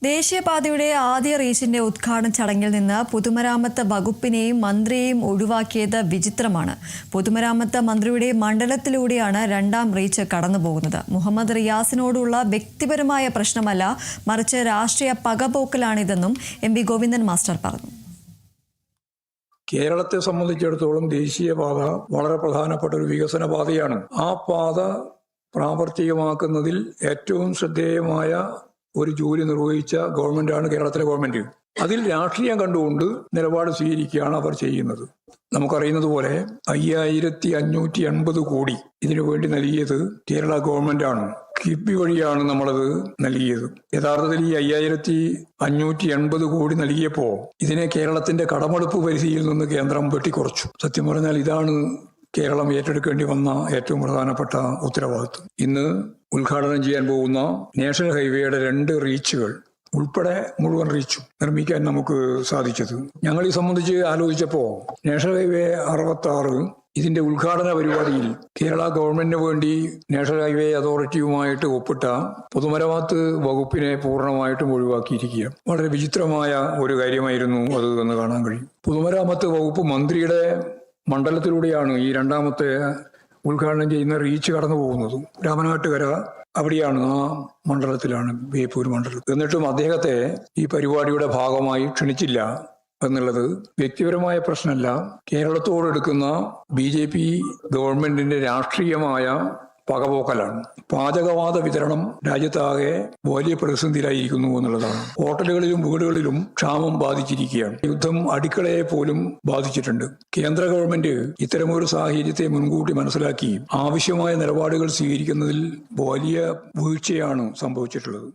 ദേശീയപാതയുടെ ആദ്യ റീച്ചിന്റെ ഉദ്ഘാടന ചടങ്ങിൽ നിന്ന് പൊതുമരാമത്ത് വകുപ്പിനെയും മന്ത്രിയെയും ഒഴിവാക്കിയത് വിചിത്രമാണ്. പൊതുമരാമത്ത് മന്ത്രിയുടെ മണ്ഡലത്തിലൂടെയാണ് രണ്ടാം റീച്ച് കടന്നുപോകുന്നത്. മുഹമ്മദ് റിയാസിനോടുള്ള വ്യക്തിപരമായ പ്രശ്നമല്ല, മറിച്ച് രാഷ്ട്രീയ പകപോക്കലാണിതെന്നും എം.വി. ഗോവിന്ദൻ മാസ്റ്റർ പറഞ്ഞു. കേരളത്തെ സംബന്ധിച്ചിടത്തോളം ദേശീയപാത വളരെ പ്രധാനപ്പെട്ട ഒരു വികസന പാതയാണ്. ആ പാത പ്രാവർത്തികമാക്കുന്നതിൽ ഏറ്റവും ശ്രദ്ധേയമായ ഒരു ജോലി നിർവഹിച്ച ഗവൺമെന്റാണ് കേരളത്തിലെ ഗവൺമെന്റ്. അതിൽ രാഷ്ട്രീയം കണ്ടുകൊണ്ട് നിലപാട് സ്വീകരിക്കുകയാണ് അവർ ചെയ്യുന്നത്. നമുക്കറിയുന്നത് പോലെ 5580 കോടി ഇതിനു വേണ്ടി നൽകിയത് കേരള ഗവൺമെന്റാണ്. കിഫ്ബി വഴിയാണ് നമ്മളത് നൽകിയത്. യഥാർത്ഥത്തിൽ ഈ 5580 കോടി നൽകിയപ്പോ ഇതിനെ കേരളത്തിന്റെ കടമെടുപ്പ് പരിധിയിൽ നിന്ന് കേന്ദ്രം വെട്ടിക്കുറച്ചു. സത്യം പറഞ്ഞാൽ ഇതാണ് കേരളം ഏറ്റെടുക്കേണ്ടി വന്ന ഏറ്റവും പ്രധാനപ്പെട്ട ഉത്തരവാദിത്വം. ഇന്ന് ഉദ്ഘാടനം ചെയ്യാൻ പോകുന്ന നാഷണൽ ഹൈവേയുടെ 2 റീച്ചുകൾ ഉൾപ്പെടെ മുഴുവൻ റീച്ചും നിർമ്മിക്കാൻ നമുക്ക് സാധിച്ചത്. ഞങ്ങൾ ഈ സംബന്ധിച്ച് ആലോചിച്ചപ്പോ നാഷണൽ ഹൈവേ 66 ഇതിന്റെ ഉദ്ഘാടന പരിപാടിയിൽ കേരള ഗവൺമെന്റിന് വേണ്ടി നാഷണൽ ഹൈവേ അതോറിറ്റിയുമായിട്ട് ഒപ്പിട്ട പൊതുമരാമത്ത് വകുപ്പിനെ പൂർണ്ണമായിട്ടും ഒഴിവാക്കിയിരിക്കുക. വളരെ വിചിത്രമായ ഒരു കാര്യമായിരുന്നു അത് എന്ന് കാണാൻ കഴിയും. പൊതുമരാമത്ത് വകുപ്പ് മന്ത്രിയുടെ മണ്ഡലത്തിലൂടെയാണ് ഈ രണ്ടാമത്തെ ഉദ്ഘാടനം ചെയ്യുന്ന റീച്ച് കടന്നു പോകുന്നത്. രാമനാട്ടുകര അവിടെയാണ്, ആ മണ്ഡലത്തിലാണ്, ബേപ്പൂർ മണ്ഡലം. എന്നിട്ടും അദ്ദേഹത്തെ ഈ പരിപാടിയുടെ ഭാഗമായി ക്ഷണിച്ചില്ല എന്നുള്ളത് വ്യക്തിപരമായ പ്രശ്നമല്ല, കേരളത്തോടെടുക്കുന്ന BJP ഗവൺമെന്റിന്റെ രാഷ്ട്രീയമായ പകപോക്കലാണ്. പാചകവാത വിതരണം രാജ്യത്താകെ വലിയ പ്രതിസന്ധിയിലായിരിക്കുന്നു എന്നുള്ളതാണ്. ഹോട്ടലുകളിലും വീടുകളിലും ക്ഷാമം ബാധിച്ചിരിക്കുകയാണ്. യുദ്ധം അടുക്കളയെ പോലും ബാധിച്ചിട്ടുണ്ട്. കേന്ദ്ര ഗവൺമെന്റ് ഇത്തരമൊരു സാഹചര്യത്തെ മുൻകൂട്ടി മനസ്സിലാക്കി ആവശ്യമായ നിലപാടുകൾ സ്വീകരിക്കുന്നതിൽ വലിയ വീഴ്ചയാണ് സംഭവിച്ചിട്ടുള്ളത്.